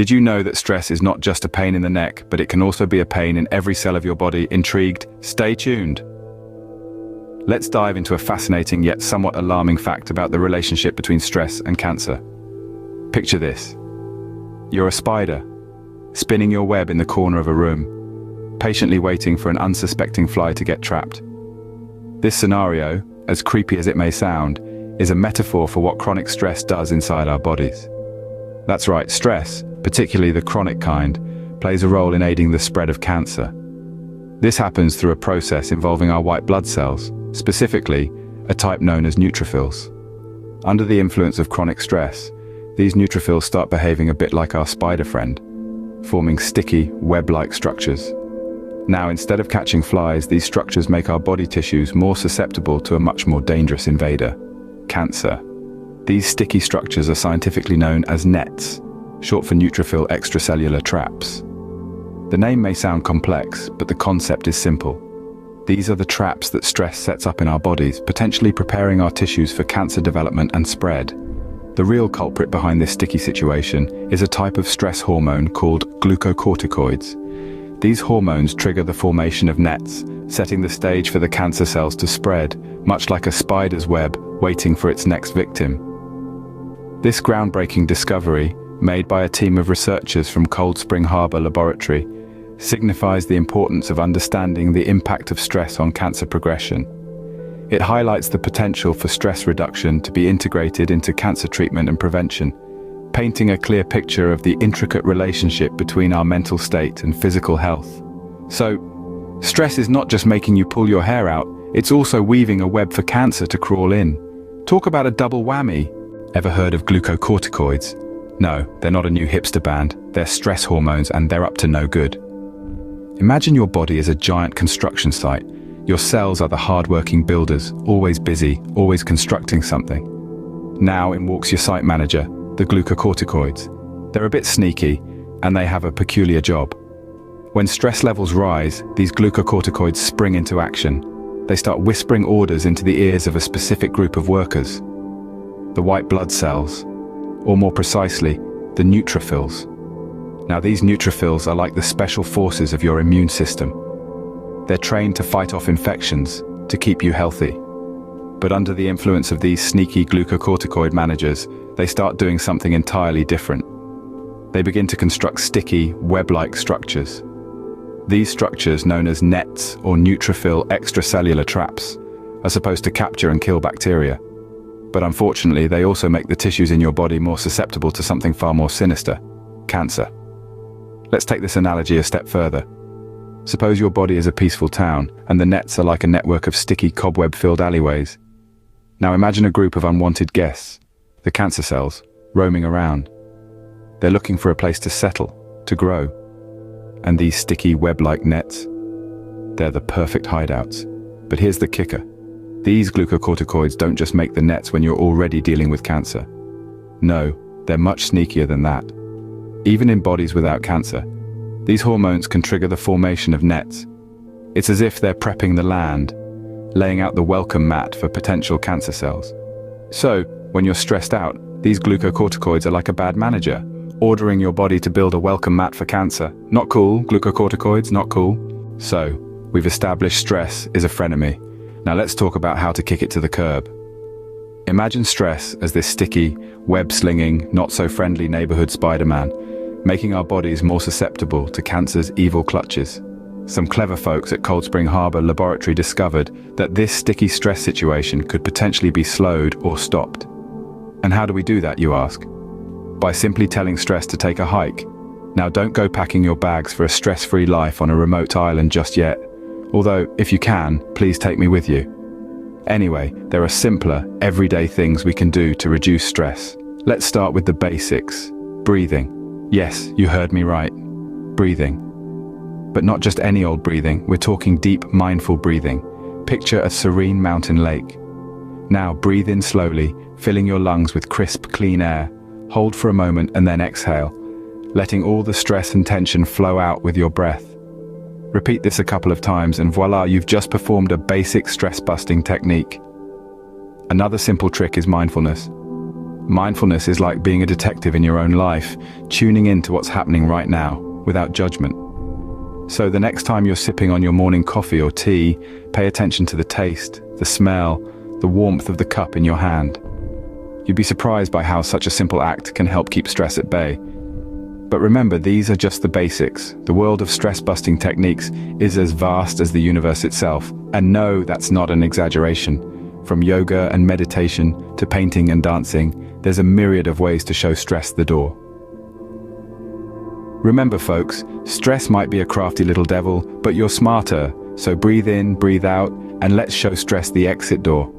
Did you know that stress is not just a pain in the neck, but it can also be a pain in every cell of your body? Intrigued? Stay tuned. Let's dive into a fascinating yet somewhat alarming fact about the relationship between stress and cancer. Picture this. You're a spider, spinning your web in the corner of a room, patiently waiting for an unsuspecting fly to get trapped. This scenario, as creepy as it may sound, is a metaphor for what chronic stress does inside our bodies. That's right, stress, particularly the chronic kind, plays a role in aiding the spread of cancer. This happens through a process involving our white blood cells, specifically a type known as neutrophils. Under the influence of chronic stress, these neutrophils start behaving a bit like our spider friend, forming sticky, web-like structures. Now, instead of catching flies, these structures make our body tissues more susceptible to a much more dangerous invader: cancer. These sticky structures are scientifically known as nets, short for neutrophil extracellular traps. The name may sound complex, but the concept is simple. These are the traps that stress sets up in our bodies, potentially preparing our tissues for cancer development and spread. The real culprit behind this sticky situation is a type of stress hormone called glucocorticoids. These hormones trigger the formation of nets, setting the stage for the cancer cells to spread, much like a spider's web waiting for its next victim. This groundbreaking discovery, made by a team of researchers from Cold Spring Harbor Laboratory, signifies the importance of understanding the impact of stress on cancer progression. It highlights the potential for stress reduction to be integrated into cancer treatment and prevention, painting a clear picture of the intricate relationship between our mental state and physical health. So, stress is not just making you pull your hair out, it's also weaving a web for cancer to crawl in. Talk about a double whammy. Ever heard of glucocorticoids? No, they're not a new hipster band. They're stress hormones and they're up to no good. Imagine your body as a giant construction site. Your cells are the hard-working builders, always busy, always constructing something. Now in walks your site manager, the glucocorticoids. They're a bit sneaky, and they have a peculiar job. When stress levels rise, these glucocorticoids spring into action. They start whispering orders into the ears of a specific group of workers: the white blood cells, or more precisely, the neutrophils. Now, these neutrophils are like the special forces of your immune system. They're trained to fight off infections, to keep you healthy. But under the influence of these sneaky glucocorticoid managers, they start doing something entirely different. They begin to construct sticky, web-like structures. These structures, known as nets or neutrophil extracellular traps, are supposed to capture and kill bacteria. But unfortunately, they also make the tissues in your body more susceptible to something far more sinister: cancer. Let's take this analogy a step further. Suppose your body is a peaceful town, and the nets are like a network of sticky, cobweb-filled alleyways. Now imagine a group of unwanted guests, the cancer cells, roaming around. They're looking for a place to settle, to grow. And these sticky, web-like nets, they're the perfect hideouts. But here's the kicker. These glucocorticoids don't just make the nets when you're already dealing with cancer. No, they're much sneakier than that. Even in bodies without cancer, these hormones can trigger the formation of nets. It's as if they're prepping the land, laying out the welcome mat for potential cancer cells. So, when you're stressed out, these glucocorticoids are like a bad manager, ordering your body to build a welcome mat for cancer. Not cool, glucocorticoids, not cool. So, we've established stress is a frenemy. Now let's talk about how to kick it to the curb. Imagine stress as this sticky, web-slinging, not-so-friendly neighborhood Spider-Man, making our bodies more susceptible to cancer's evil clutches. Some clever folks at Cold Spring Harbor Laboratory discovered that this sticky stress situation could potentially be slowed or stopped. And how do we do that, you ask? By simply telling stress to take a hike. Now don't go packing your bags for a stress-free life on a remote island just yet. Although, if you can, please take me with you. Anyway, there are simpler, everyday things we can do to reduce stress. Let's start with the basics. Breathing. Yes, you heard me right. Breathing. But not just any old breathing, we're talking deep, mindful breathing. Picture a serene mountain lake. Now breathe in slowly, filling your lungs with crisp, clean air. Hold for a moment and then exhale, letting all the stress and tension flow out with your breath. Repeat this a couple of times and voila, you've just performed a basic stress-busting technique. Another simple trick is mindfulness. Mindfulness is like being a detective in your own life, tuning into what's happening right now, without judgment. So the next time you're sipping on your morning coffee or tea, pay attention to the taste, the smell, the warmth of the cup in your hand. You'd be surprised by how such a simple act can help keep stress at bay. But remember, these are just the basics. The world of stress-busting techniques is as vast as the universe itself. And no, that's not an exaggeration. From yoga and meditation to painting and dancing, there's a myriad of ways to show stress the door. Remember folks, stress might be a crafty little devil, but you're smarter. So breathe in, breathe out, and let's show stress the exit door.